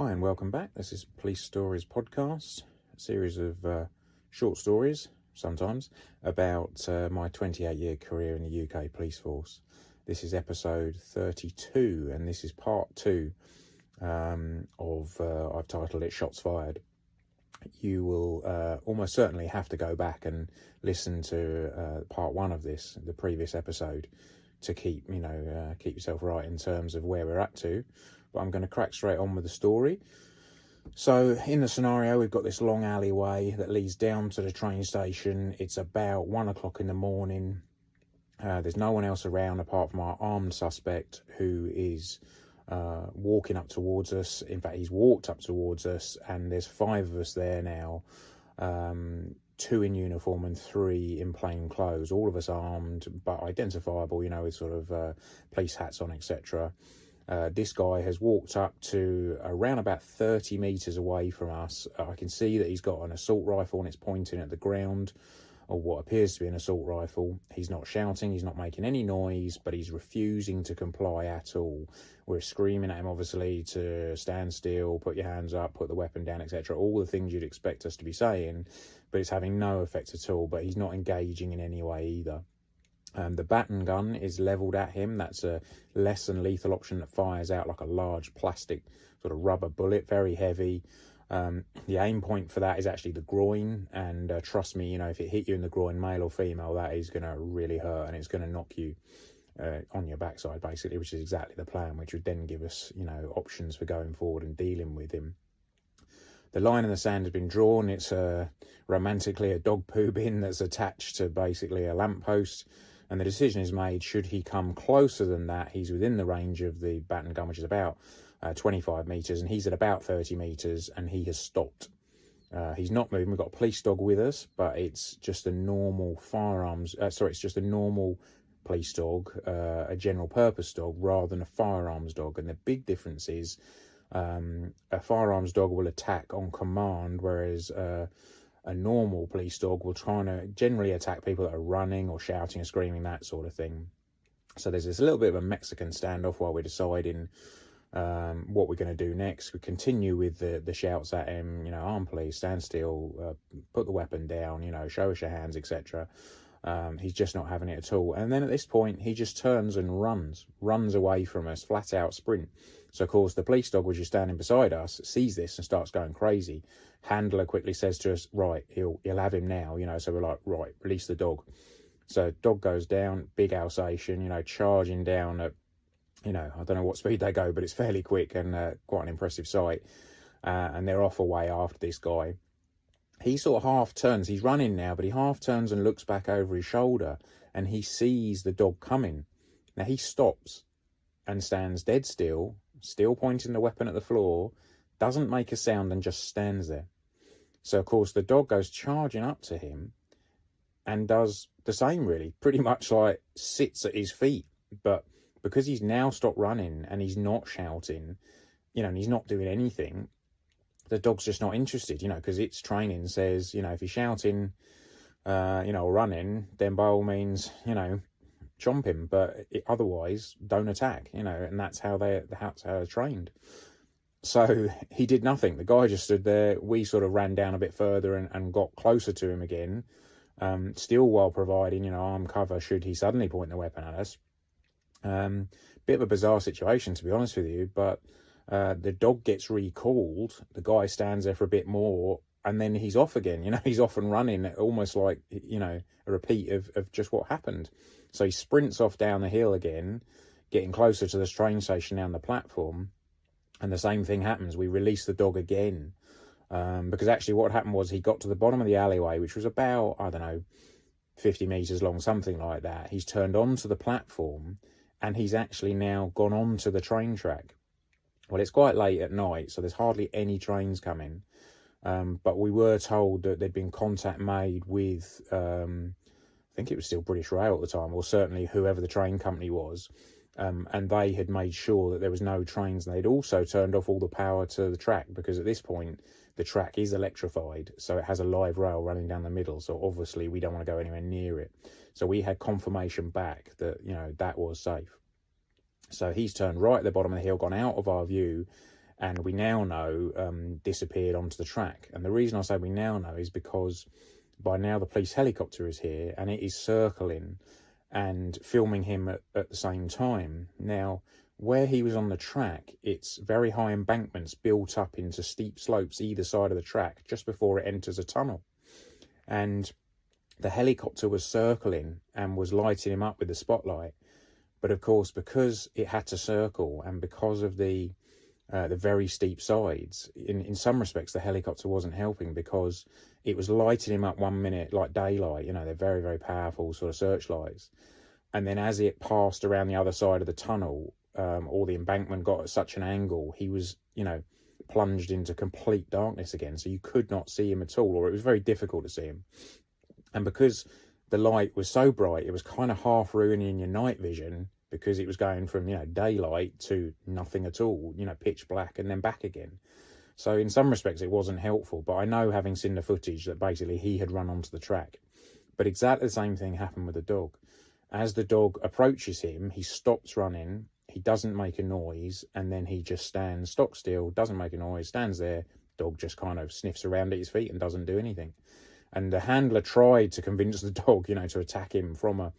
Hi and welcome back. This is Police Stories Podcast, a series of short stories, sometimes, about my 28-year career in the UK police force. This is episode 32, and this is part 2 I've titled it Shots Fired. You will almost certainly have to go back and listen to part 1 of this, the previous episode, to keep yourself right in terms of where we're at to. But I'm going to crack straight on with the story. So in the scenario, we've got this long alleyway that leads down to the train station. It's about 1 o'clock in the morning. There's no one else around apart from our armed suspect, who is walking up towards us. In fact, he's walked up towards us, and there's 5 of us there now, 2 in uniform and 3 in plain clothes, all of us armed but identifiable, with sort of police hats on, etc. This guy has walked up to around about 30 metres away from us. I can see that he's got an assault rifle and it's pointing at the ground, or what appears to be an assault rifle. He's not shouting, he's not making any noise, but he's refusing to comply at all. We're screaming at him, obviously, to stand still, put your hands up, put the weapon down, etc. All the things you'd expect us to be saying, but it's having no effect at all. But he's not engaging in any way either. The baton gun is levelled at him. That's a less than lethal option that fires out like a large plastic sort of rubber bullet, very heavy. The aim point for that is actually the groin, and trust me, if it hit you in the groin, male or female, that is going to really hurt, and it's going to knock you on your backside, basically, which is exactly the plan, which would then give us, options for going forward and dealing with him. The line in the sand has been drawn. It's romantically a dog poo bin that's attached to basically a lamppost. And the decision is made, should he come closer than that, he's within the range of the baton gun, which is about 25 metres, and he's at about 30 metres, and he has stopped. He's not moving. We've got a police dog with us, but it's just a normal it's just a normal police dog, a general purpose dog, rather than a firearms dog. And the big difference is a firearms dog will attack on command, whereas a normal police dog will try and generally attack people that are running or shouting or screaming, that sort of thing. So there's this little bit of a Mexican standoff while we're deciding what we're going to do next. We continue with the shouts at him, armed police, stand still, put the weapon down, show us your hands, etc. He's just not having it at all. And then at this point, he just turns and runs away from us, flat out sprint. So, of course, the police dog, which is standing beside us, sees this and starts going crazy. Handler quickly says to us, right, he'll have him now, so we're like, right, release the dog. So dog goes down, big Alsatian, charging down at, I don't know what speed they go, but it's fairly quick and quite an impressive sight. And they're off away after this guy. He sort of half turns. He's running now, but he half turns and looks back over his shoulder, and he sees the dog coming. Now he stops and stands dead still pointing the weapon at the floor, doesn't make a sound, and just stands there. So, of course, the dog goes charging up to him and does the same, really, pretty much like sits at his feet. But because he's now stopped running and he's not shouting, and he's not doing anything, the dog's just not interested, because its training says, if he's shouting, or running, then by all means, chomp him, but otherwise don't attack, and that's how they're trained. So he did nothing. The guy just stood there. We sort of ran down a bit further and got closer to him again, still while providing, arm cover should he suddenly point the weapon at us. Bit of a bizarre situation, to be honest with you, but the dog gets recalled. The guy stands there for a bit more, and then he's off again. He's off and running, almost like, a repeat of just what happened. So he sprints off down the hill again, getting closer to this train station down the platform. And the same thing happens. We release the dog again. Because actually what happened was he got to the bottom of the alleyway, which was about, 50 metres long, something like that. He's turned onto the platform, and he's actually now gone onto the train track. Well, it's quite late at night, so there's hardly any trains coming. But we were told that there'd been contact made with, I think it was still British Rail at the time, or certainly whoever the train company was. And they had made sure that there was no trains, and they'd also turned off all the power to the track, because at this point, the track is electrified, so it has a live rail running down the middle. So obviously we don't want to go anywhere near it. So we had confirmation back that, that was safe. So he's turned right at the bottom of the hill, gone out of our view, and we now know disappeared onto the track. And the reason I say we now know is because by now the police helicopter is here and it is circling and filming him at the same time. Now, where he was on the track, it's very high embankments built up into steep slopes either side of the track just before it enters a tunnel. And the helicopter was circling and was lighting him up with the spotlight. But of course, because it had to circle and because of the very steep sides, in some respects, the helicopter wasn't helping, because it was lighting him up 1 minute like daylight. You know, they're very, very powerful sort of searchlights. And then as it passed around the other side of the tunnel, or the embankment got at such an angle, he was, you know, plunged into complete darkness again. So you could not see him at all, or it was very difficult to see him. And because the light was so bright, it was kind of half ruining your night vision, because it was going from, you know, daylight to nothing at all, you know, pitch black and then back again. So in some respects it wasn't helpful, but I know, having seen the footage, that basically he had run onto the track. But exactly the same thing happened with the dog. As the dog approaches him, he stops running, he doesn't make a noise, and then he just stands stock still, doesn't make a noise, stands there. Dog just kind of sniffs around at his feet and doesn't do anything. And the handler tried to convince the dog, you know, to attack him from a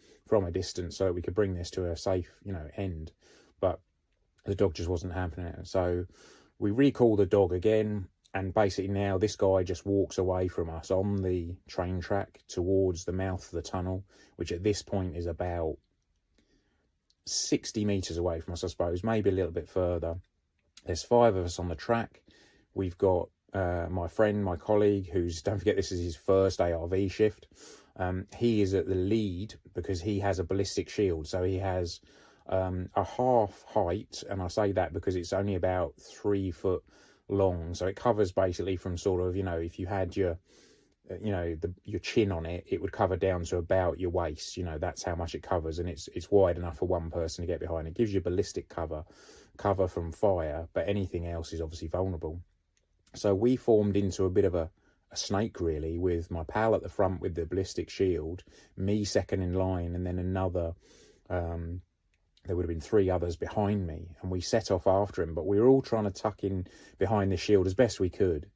distance so that we could bring this to a safe, you know, end. But the dog just wasn't happening. So we recall the dog again, and basically now this guy just walks away from us on the train track towards the mouth of the tunnel, which at this point is about 60 metres away from us, I suppose, maybe a little bit further. There's 5 of us on the track. We've got my friend, my colleague, who's, don't forget, this is his first ARV shift. He is at the lead because he has a ballistic shield. So he has a half height, and I say that because it's only about 3 foot long. So it covers basically from sort of, you know, if you had your, you know, your chin on it, it would cover down to about your waist. You know, that's how much it covers, and it's wide enough for one person to get behind. It gives you ballistic cover from fire, but anything else is obviously vulnerable. So we formed into a bit of a snake, really, with my pal at the front with the ballistic shield, me second in line, and then another, there would have been 3 others behind me, and we set off after him, but we were all trying to tuck in behind the shield as best we could.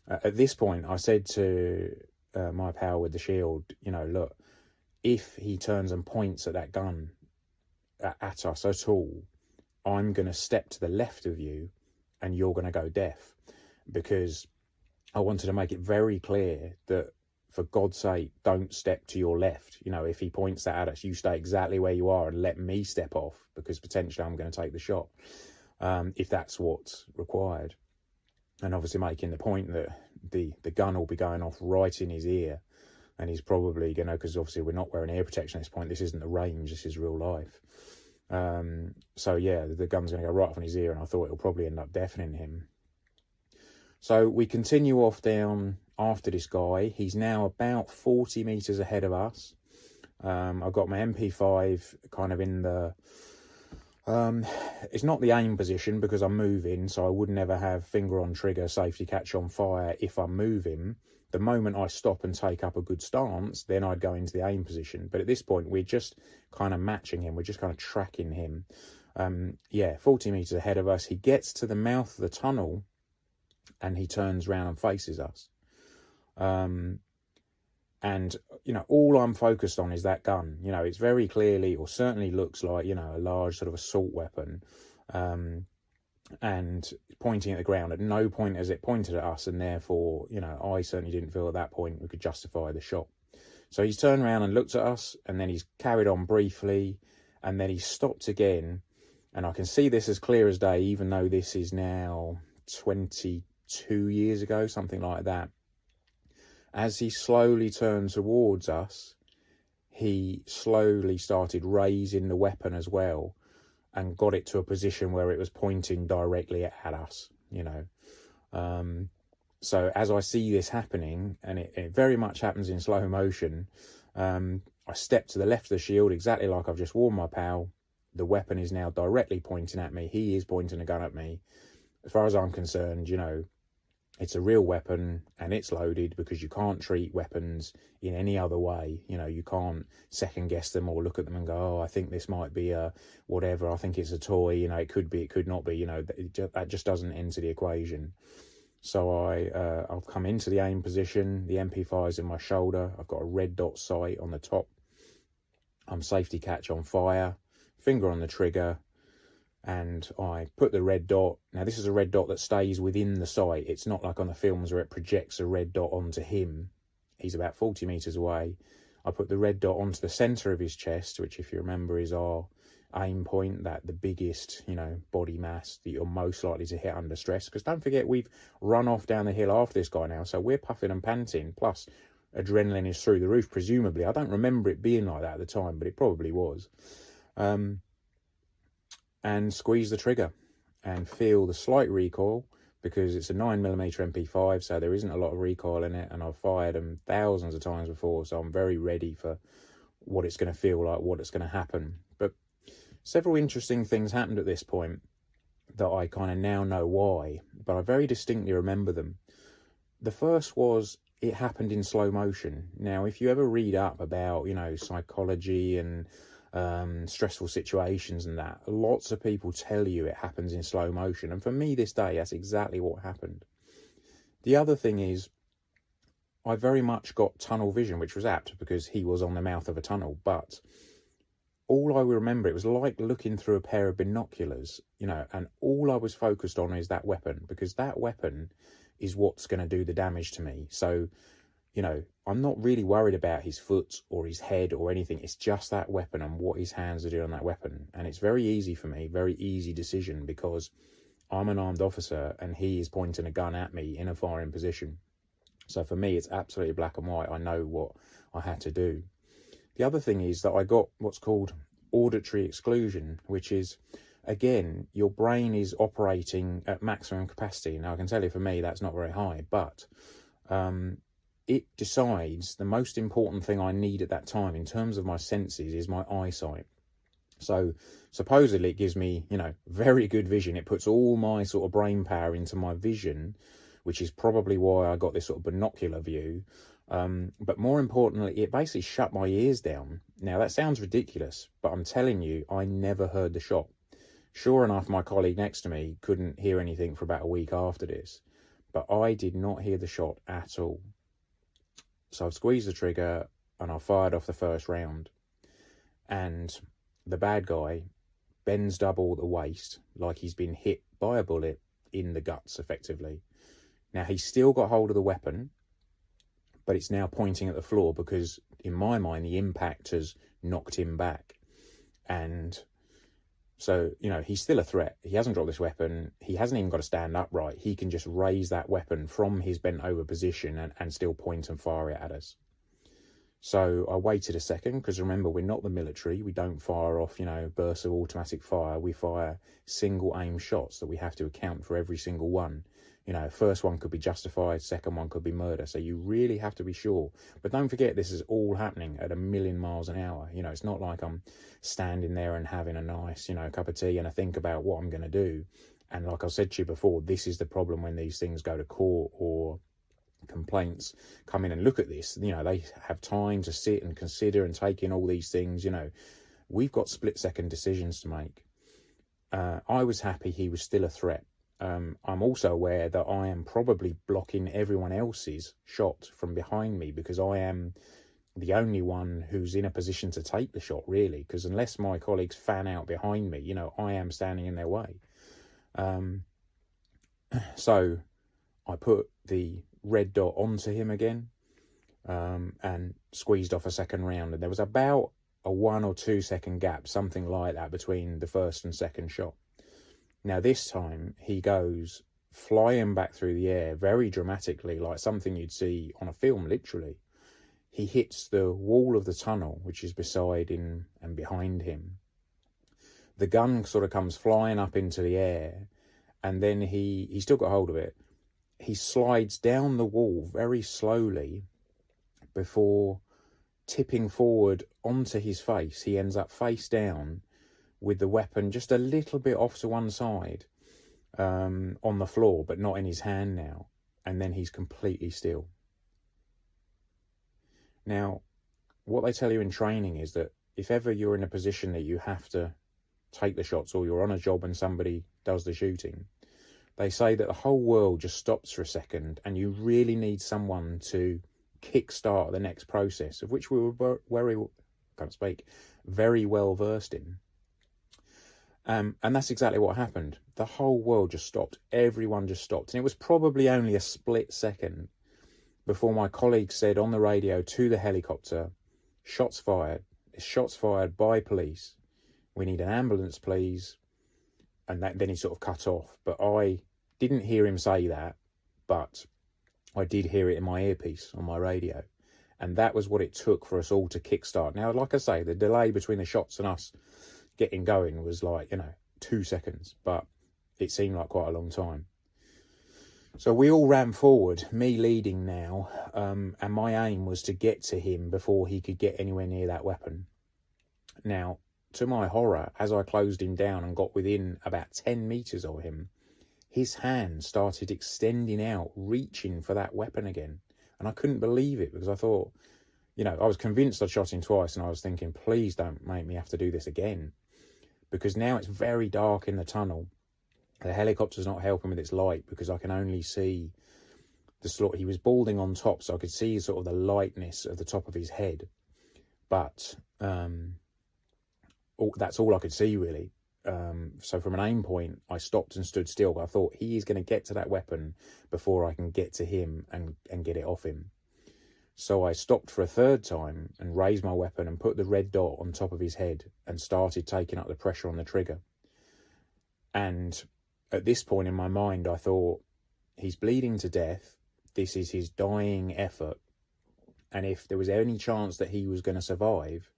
At this point, I said to my pal with the shield, you know, look, if he turns and points at that gun at us at all, I'm going to step to the left of you and you're going to go deaf. Because I wanted to make it very clear that, for God's sake, don't step to your left. You know, if he points that at us, you stay exactly where you are and let me step off, because potentially I'm going to take the shot, if that's what's required. And obviously making the point that the gun will be going off right in his ear, and he's probably going to, because obviously we're not wearing ear protection at this point, this isn't the range, this is real life. So yeah, the gun's going to go right off in his ear, and I thought it'll probably end up deafening him. So we continue off down after this guy. He's now about 40 metres ahead of us. I've got my MP5 kind of in the... it's not the aim position because I'm moving, so I would never have finger on trigger, safety catch on fire if I'm moving. The moment I stop and take up a good stance, then I'd go into the aim position. But at this point, we're just kind of matching him. We're just kind of tracking him. 40 metres ahead of us. He gets to the mouth of the tunnel, and he turns round and faces us. And, you know, all I'm focused on is that gun. You know, it's very clearly, or certainly looks like, you know, a large sort of assault weapon, and pointing at the ground. At no point has it pointed at us, and therefore, you know, I certainly didn't feel at that point we could justify the shot. So he's turned around and looked at us, and then he's carried on briefly, and then he stopped again. And I can see this as clear as day, even though this is now 22 years ago, something like that. As he slowly turned towards us, he slowly started raising the weapon as well, and got it to a position where it was pointing directly at us, you know. So as I see this happening, and it very much happens in slow motion, I step to the left of the shield, exactly like I've just warned my pal. The weapon is now directly pointing at me. He is pointing a gun at me. As far as I'm concerned, you know, It's a real weapon and it's loaded, because you can't treat weapons in any other way. You know, you can't second guess them or look at them and go, oh, I think this might be a whatever, I think it's a toy, you know, it could be, it could not be, you know, that just doesn't enter the equation. So I've come into the aim position, the MP5 is in my shoulder, I've got a red dot sight on the top, I'm safety catch on fire, finger on the trigger, and I put the red dot. Now, this is a red dot that stays within the sight. It's not like on the films where it projects a red dot onto him. He's about 40 metres away. I put the red dot onto the centre of his chest, which, if you remember, is our aim point, that the biggest, you know, body mass that you're most likely to hit under stress. Because don't forget, we've run off down the hill after this guy now, so we're puffing and panting, plus adrenaline is through the roof, presumably. I don't remember it being like that at the time, but it probably was. And squeeze the trigger and feel the slight recoil, because it's a 9mm MP5, so there isn't a lot of recoil in it, and I've fired them thousands of times before, so I'm very ready for what it's going to feel like, what it's going to happen. But several interesting things happened at this point that I kind of now know why, but I very distinctly remember them. The first was, it happened in slow motion. Now, if you ever read up about, you know, psychology and stressful situations and that, lots of people tell you it happens in slow motion, and for me this day, that's exactly what happened. The other thing is, I very much got tunnel vision, which was apt because he was on the mouth of a tunnel, but all I remember, it was like looking through a pair of binoculars, you know, and all I was focused on is that weapon, because that weapon is what's going to do the damage to me. So, you know, I'm not really worried about his foot or his head or anything. It's just that weapon and what his hands are doing on that weapon. And it's very easy for me, very easy decision, because I'm an armed officer and he is pointing a gun at me in a firing position. So for me, it's absolutely black and white. I know what I had to do. The other thing is that I got what's called auditory exclusion, which is, again, your brain is operating at maximum capacity. Now, I can tell you, for me, that's not very high, but it decides the most important thing I need at that time in terms of my senses is my eyesight. So supposedly it gives me, you know, very good vision. It puts all my sort of brain power into my vision, which is probably why I got this sort of binocular view. But more importantly, it basically shut my ears down. Now, that sounds ridiculous, but I'm telling you, I never heard the shot. Sure enough, my colleague next to me couldn't hear anything for about a week after this, but I did not hear the shot at all. So I've squeezed the trigger and I fired off the first round, and the bad guy bends double at the waist, like he's been hit by a bullet in the guts, effectively. Now, he's still got hold of the weapon, but it's now pointing at the floor, because in my mind, the impact has knocked him back. And so, you know, he's still a threat. He hasn't dropped this weapon. He hasn't even got to stand upright. He can just raise that weapon from his bent over position and still point and fire it at us. So I waited a second, because remember, we're not the military. We don't fire off, you know, bursts of automatic fire. We fire single aim shots that we have to account for every single one. You know, first one could be justified, second one could be murder. So you really have to be sure. But don't forget, this is all happening at 1,000,000 miles an hour. You know, it's not like I'm standing there and having a nice, you know, cup of tea and I think about what I'm going to do. And like I said to you before, this is the problem when these things go to court or complaints come in and look at this. You know, they have time to sit and consider and take in all these things. You know, we've got split-second decisions to make. I was happy he was still a threat. I'm also aware that I am probably blocking everyone else's shot from behind me, because I am the only one who's in a position to take the shot, really, because unless my colleagues fan out behind me, you know, I am standing in their way. So I put the red dot onto him again, and squeezed off a second round, and there was about a 1 or 2 second gap, something like that, between the first and second shot. Now, this time, he goes flying back through the air very dramatically, like something you'd see on a film, literally. He hits the wall of the tunnel, which is beside him and behind him. The gun sort of comes flying up into the air, and then he still got hold of it. He slides down the wall very slowly before tipping forward onto his face. He ends up face down with the weapon just a little bit off to one side, on the floor, but not in his hand now. and then he's completely still. Now, what they tell you in training is that if ever you're in a position that you have to take the shots, or you're on a job and somebody does the shooting, they say that the whole world just stops for a second, and you really need someone to kickstart the next process, of which we were very well versed in. And that's exactly what happened. The whole world just stopped. Everyone just stopped. And it was probably only a split second before my colleague said on the radio to the helicopter, shots fired. It's shots fired by police. We need an ambulance, please. And then he sort of cut off. But I didn't hear him say that, but I did hear it in my earpiece on my radio. And that was what it took for us all to kickstart. Now, like I say, the delay between the shots and us getting going was 2 seconds, but it seemed like quite a long time. So we all ran forward, me leading now, and my aim was to get to him before he could get anywhere near that weapon. Now, to my horror, as I closed him down and got within about 10 metres of him, his hand started extending out, reaching for that weapon again. And I couldn't believe it, because I thought, I was convinced I'd shot him twice, and I was thinking, please don't make me have to do this again. Because now it's very dark in the tunnel. The helicopter's not helping with its light, because I can only see he was balding on top, so I could see sort of the lightness of the top of his head. But that's all I could see, really. So from an aim point, I stopped and stood still. But I thought, he is going to get to that weapon before I can get to him and get it off him. So I stopped for a third time and raised my weapon and put the red dot on top of his head and started taking up the pressure on the trigger. And at this point in my mind, I thought, he's bleeding to death. This is his dying effort. And if there was any chance that he was going to survive,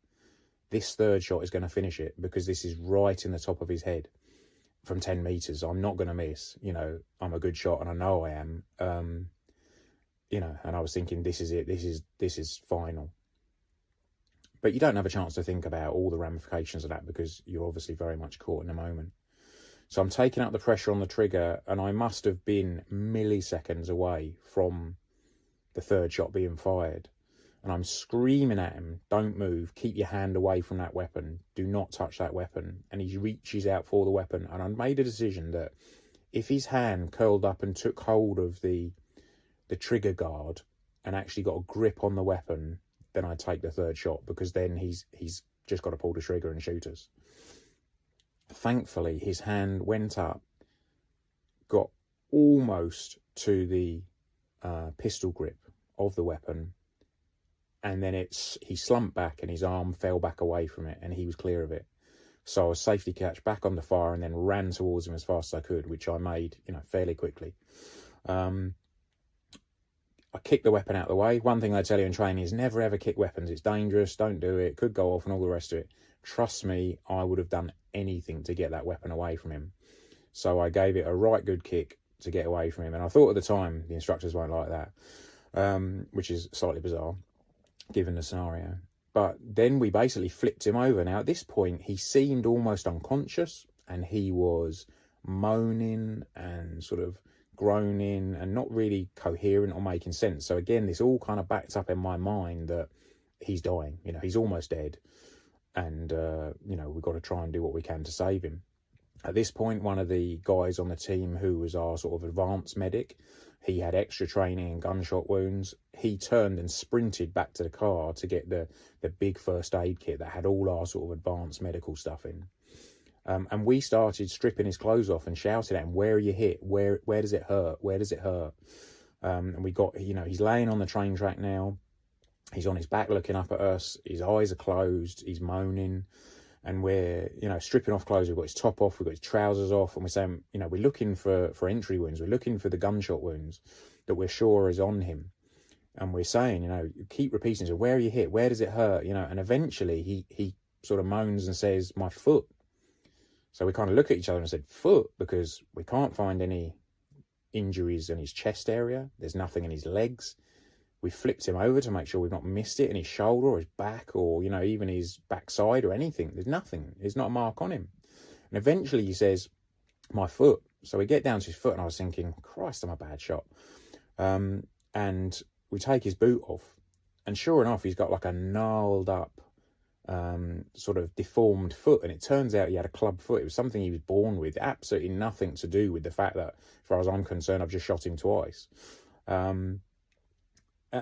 this third shot is going to finish it, because this is right in the top of his head from 10 metres. I'm not going to miss. I'm a good shot, and I know I am. And I was thinking, this is it. This is final. But you don't have a chance to think about all the ramifications of that, because you're obviously very much caught in the moment. So I'm taking up the pressure on the trigger, and I must have been milliseconds away from the third shot being fired. And I'm screaming at him, don't move, keep your hand away from that weapon, do not touch that weapon. And he reaches out for the weapon. And I made a decision that if his hand curled up and took hold of the trigger guard and actually got a grip on the weapon, then I'd take the third shot, because then he's just got to pull the trigger and shoot us. Thankfully, his hand went up, got almost to the pistol grip of the weapon, and then he slumped back and his arm fell back away from it, and he was clear of it. So I was safety catch back on the fire and then ran towards him as fast as I could, which I made, fairly quickly. I kicked the weapon out of the way. One thing they tell you in training is never ever kick weapons. It's dangerous. Don't do it. Could go off and all the rest of it. Trust me, I would have done anything to get that weapon away from him. So I gave it a right good kick to get away from him. And I thought at the time the instructors won't like that, which is slightly bizarre given the scenario. But then we basically flipped him over. Now, at this point, he seemed almost unconscious, and he was moaning and sort of groaning and not really coherent or making sense. So again, this all kind of backed up in my mind that he's dying. He's almost dead. And, we've got to try and do what we can to save him. At this point, one of the guys on the team who was our sort of advanced medic, he had extra training in gunshot wounds. He turned and sprinted back to the car to get the big first aid kit that had all our sort of advanced medical stuff in. And we started stripping his clothes off and shouting at him, where are you hit? Where does it hurt? Where does it hurt? And we got, he's laying on the train track now. He's on his back looking up at us. His eyes are closed. He's moaning. And we're, stripping off clothes. We've got his top off. We've got his trousers off. And we're saying, we're looking for entry wounds. We're looking for the gunshot wounds that we're sure is on him. And we're saying, keep repeating, so where are you hit? Where does it hurt? And eventually he sort of moans and says, my foot. So we kind of look at each other and said, foot, because we can't find any injuries in his chest area. There's nothing in his legs. We flipped him over to make sure we've not missed it in his shoulder or his back or, even his backside or anything. There's nothing. There's not a mark on him. And eventually he says, my foot. So we get down to his foot and I was thinking, Christ, I'm a bad shot. And we take his boot off, and sure enough, he's got like a gnarled up, sort of deformed foot, and it turns out he had a club foot. It was something he was born with, absolutely nothing to do with the fact that, as far as I'm concerned, I've just shot him twice.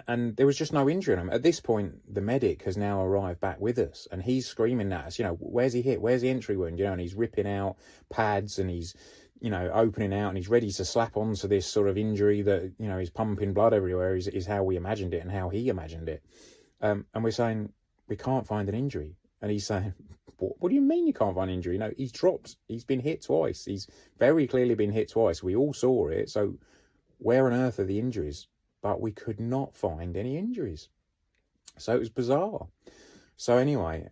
And there was just no injury on him. At this point, the medic has now arrived back with us, and he's screaming at us, where's he hit? Where's the entry wound? And he's ripping out pads, and he's, opening out, and he's ready to slap onto this sort of injury that, is pumping blood everywhere, is how we imagined it and how he imagined it. And we're saying, we can't find an injury. And he's saying, what do you mean you can't find an injury? He's dropped. He's been hit twice. He's very clearly been hit twice. We all saw it. So where on earth are the injuries? But we could not find any injuries. So it was bizarre. So anyway,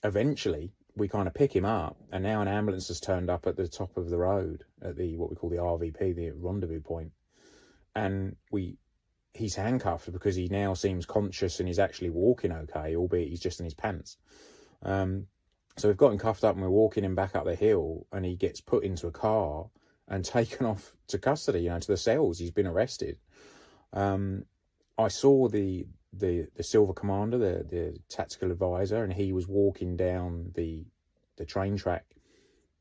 eventually we kind of pick him up, and now an ambulance has turned up at the top of the road at what we call the RVP, the rendezvous point. And he's handcuffed because he now seems conscious and he's actually walking okay, albeit he's just in his pants. So we've got him cuffed up, and we're walking him back up the hill, and he gets put into a car and taken off to custody, to the cells. He's been arrested. I saw the Silver Commander, the tactical advisor, and he was walking down the train track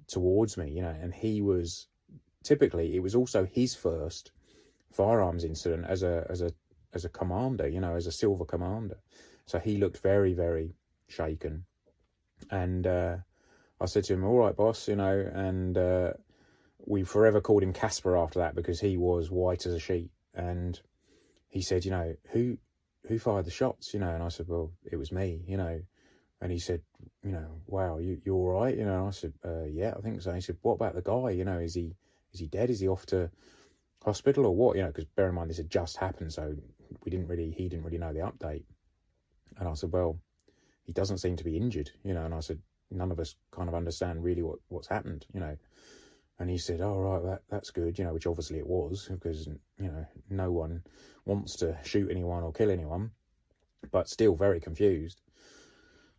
towards me, and he was, typically, it was also his first firearms incident as a commander, as a Silver Commander. So he looked very, very shaken. And I said to him, all right, boss, and we forever called him Casper after that, because he was white as a sheet. And he said, who fired the shots, and I said, well, it was me, and he said, wow, you all right? And I said, yeah, I think so. And he said, what about the guy? Is he dead? Is he off to hospital or what? Because bear in mind, this had just happened, so he didn't really know the update. And I said, well, he doesn't seem to be injured, and I said, none of us kind of understand really what's happened, And he said, oh, right, that's good, which obviously it was, because, no one wants to shoot anyone or kill anyone, but still very confused.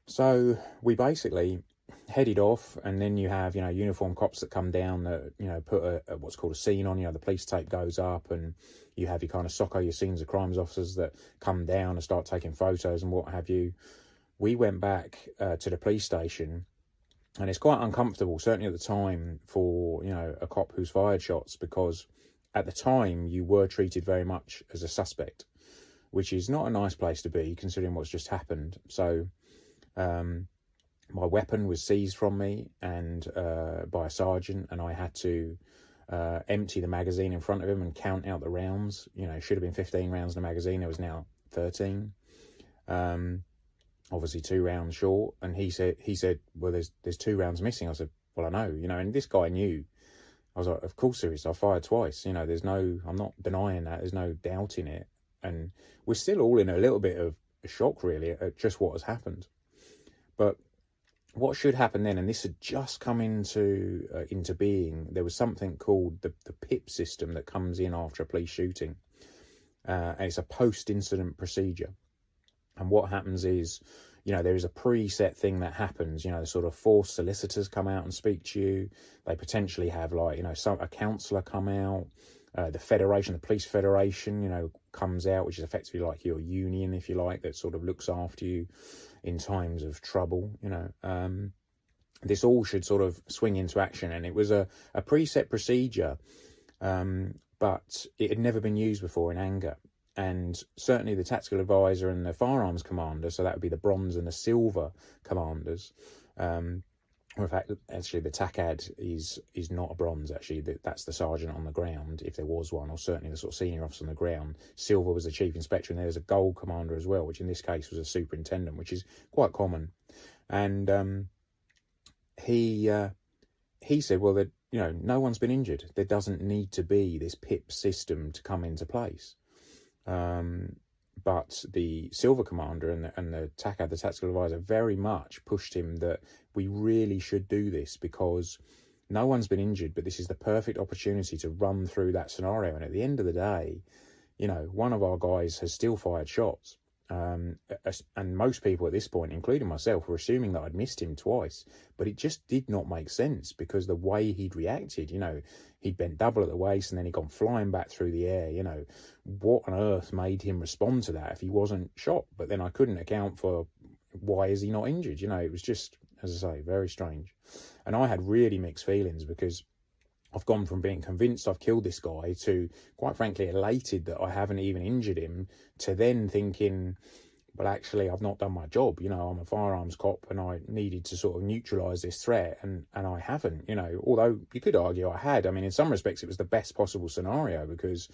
So we basically headed off, and then you have, uniformed cops that come down that, put a what's called a scene on, the police tape goes up, and you have your kind of SOCO, your scenes of crimes officers that come down and start taking photos and what have you. We went back to the police station, and it's quite uncomfortable, certainly at the time, for, a cop who's fired shots, because at the time you were treated very much as a suspect, which is not a nice place to be considering what's just happened. So my weapon was seized from me and by a sergeant, and I had to empty the magazine in front of him and count out the rounds. It should have been 15 rounds in the magazine. There was now 13. Obviously 2 rounds short, and he said, well, there's 2 rounds missing. I said, well, I know, and this guy knew. I was like, of course there is. I fired twice. I'm not denying that. There's no doubt in it. And we're still all in a little bit of a shock, really, at just what has happened. But what should happen then, and this had just come into being, there was something called the PIP system that comes in after a police shooting. And it's a post-incident procedure. And what happens is, there is a preset thing that happens, sort of forced solicitors come out and speak to you. They potentially have a counsellor come out. The federation, the police federation, comes out, which is effectively like your union, if you like, that sort of looks after you in times of trouble, This all should sort of swing into action. And it was a preset procedure, but it had never been used before in anger. And certainly the tactical advisor and the firearms commander, so that would be the bronze and the silver commanders. Or in fact, actually, the TACAD is not a bronze, actually. That's the sergeant on the ground, if there was one, or certainly the sort of senior officer on the ground. Silver was the chief inspector, and there was a gold commander as well, which in this case was a superintendent, which is quite common. And he said, well, no one's been injured. There doesn't need to be this PIP system to come into place. But the Silver Commander and the TACAD, the tactical advisor, very much pushed him that we really should do this because no one's been injured, but this is the perfect opportunity to run through that scenario. And at the end of the day, one of our guys has still fired shots. And most people at this point, including myself, were assuming that I'd missed him twice, but it just did not make sense because the way he'd reacted, he'd bent double at the waist and then he'd gone flying back through the air. What on earth made him respond to that if he wasn't shot? But then I couldn't account for why is he not injured. It was just, as I say, very strange. And I had really mixed feelings because I've gone from being convinced I've killed this guy to, quite frankly, elated that I haven't even injured him, to then thinking, well, actually, I've not done my job. I'm a firearms cop and I needed to sort of neutralise this threat, and I haven't, although you could argue I had. I mean, in some respects, it was the best possible scenario because,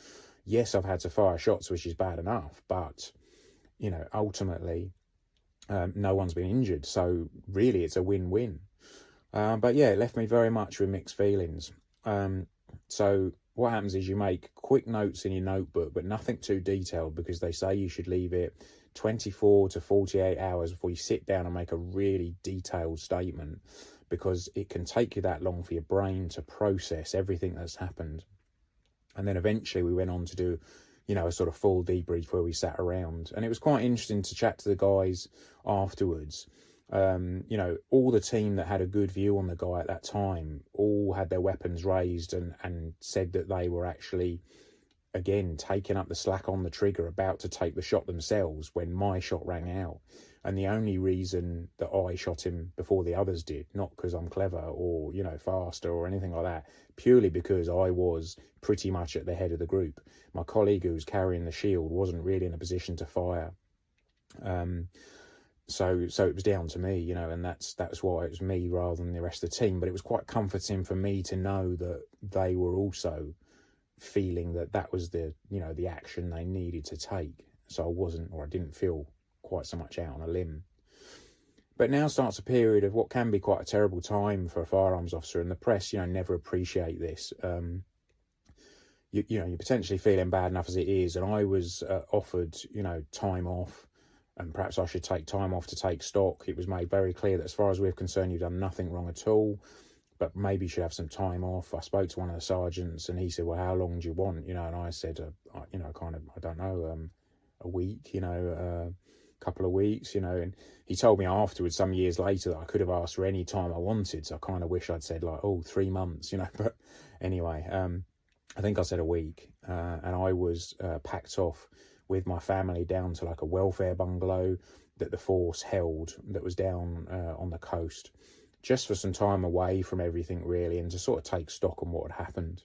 yes, I've had to fire shots, which is bad enough, but, ultimately, no one's been injured. So really, it's a win-win. But yeah, it left me very much with mixed feelings. So what happens is you make quick notes in your notebook, but nothing too detailed, because they say you should leave it 24 to 48 hours before you sit down and make a really detailed statement, because it can take you that long for your brain to process everything that's happened. And then eventually we went on to do, a sort of full debrief where we sat around, and it was quite interesting to chat to the guys afterwards. All the team that had a good view on the guy at that time all had their weapons raised and said that they were actually, again, taking up the slack on the trigger, about to take the shot themselves when my shot rang out. And the only reason that I shot him before the others did, not because I'm clever or, faster or anything like that, purely because I was pretty much at the head of the group. My colleague who was carrying the shield wasn't really in a position to fire. So it was down to me, and that's why it was me rather than the rest of the team. But it was quite comforting for me to know that they were also feeling that was the action they needed to take. So I didn't feel quite so much out on a limb. But now starts a period of what can be quite a terrible time for a firearms officer, and the press, never appreciate this. You're potentially feeling bad enough as it is, and I was offered, time off. And perhaps I should take time off to take stock. It was made very clear that as far as we're concerned, you've done nothing wrong at all, but maybe you should have some time off. I spoke to one of the sergeants and he said, well, how long do you want? And I said, I don't know, a week, a couple of weeks, and he told me afterwards, some years later, that I could have asked for any time I wanted. So I kind of wish I'd said 3 months, but anyway, I think I said a week, and I was packed off with my family down to a welfare bungalow that the force held that was down on the coast, just for some time away from everything really, and to sort of take stock on what had happened.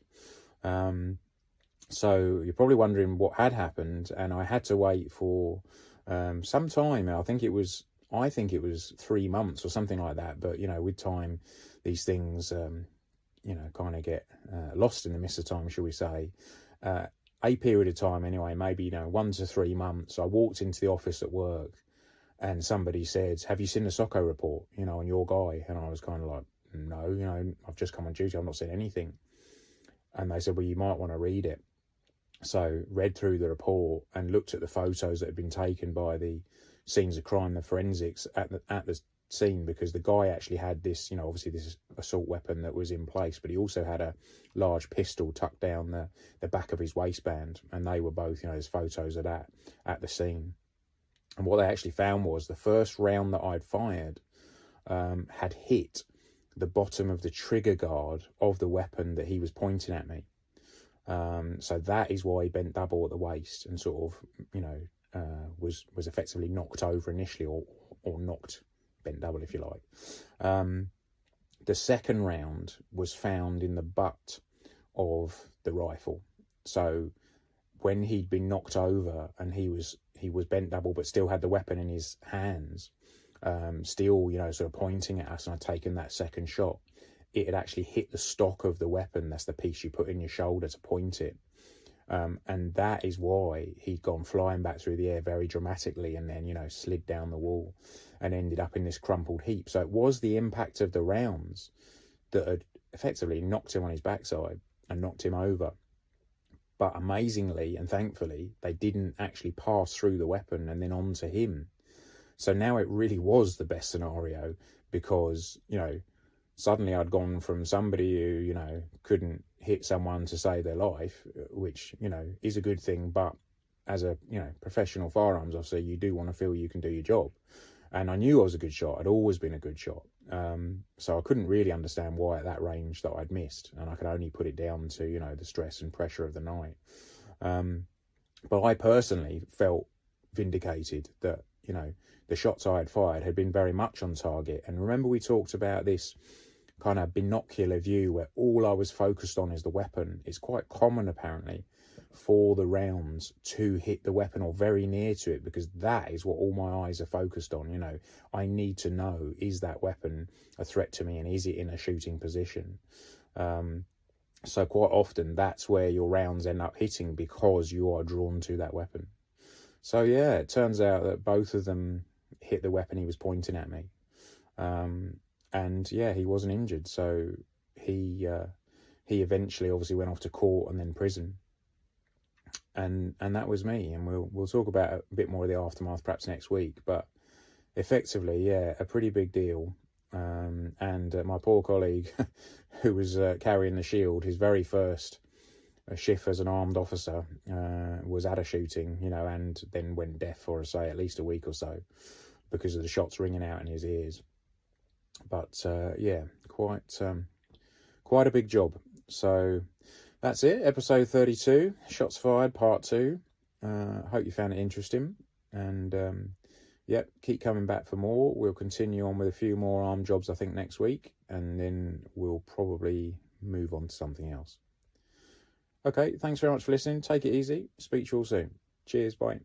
So you're probably wondering what had happened, and I had to wait for some time. I think it was 3 months or something like that, but with time these things kind of get lost in the mist of time, shall we say. A period of time anyway, maybe 1 to 3 months, I walked into the office at work and somebody said, have you seen the SOCO report, on your guy? And I was kind of like, no, I've just come on duty, I've not seen anything. And they said, well, you might want to read it. So read through the report and looked at the photos that had been taken by the scenes of crime, the forensics at the scene, because the guy actually had this, obviously this assault weapon that was in place, but he also had a large pistol tucked down the back of his waistband, and they were both, there's photos of that at the scene. And what they actually found was the first round that I'd fired had hit the bottom of the trigger guard of the weapon that he was pointing at me. So that is why he bent double at the waist and sort of, was effectively knocked over initially, or knocked, bent double if you like. The second round was found in the butt of the rifle. So when he'd been knocked over and he was bent double but still had the weapon in his hands, still sort of pointing at us, and I'd taken that second shot, it had actually hit the stock of the weapon. That's the piece you put in your shoulder to point it. And that is why he'd gone flying back through the air very dramatically and then, slid down the wall and ended up in this crumpled heap. So it was the impact of the rounds that had effectively knocked him on his backside and knocked him over. But amazingly and thankfully, they didn't actually pass through the weapon and then onto him. So now it really was the best scenario, because, suddenly I'd gone from somebody who, couldn't hit someone to save their life, which, is a good thing, but as a professional firearms officer, you do want to feel you can do your job. And I knew I was a good shot. I'd always been a good shot. So I couldn't really understand why at that range that I'd missed, and I could only put it down to the stress and pressure of the night. But I personally felt vindicated that the shots I had fired had been very much on target. And remember, we talked about this kind of binocular view where all I was focused on is the weapon. It's quite common apparently for the rounds to hit the weapon or very near to it, because that is what all my eyes are focused on. I need to know, is that weapon a threat to me, and is it in a shooting position? So quite often that's where your rounds end up hitting, because you are drawn to that weapon. So yeah, it turns out that both of them hit the weapon he was pointing at me. And yeah, he wasn't injured. So he eventually obviously went off to court and then prison. And that was me. And we'll talk about a bit more of the aftermath perhaps next week. But effectively, yeah, a pretty big deal. And my poor colleague who was carrying the shield, his very first shift as an armed officer, was at a shooting, and then went deaf for, say, at least a week or so because of the shots ringing out in his ears. But yeah, quite a big job. So that's it, episode 32, Shots Fired, part 2. Hope you found it interesting. And yep, keep coming back for more. We'll continue on with a few more armed jobs, I think, next week. And then we'll probably move on to something else. Okay, thanks very much for listening. Take it easy. Speak to you all soon. Cheers, bye.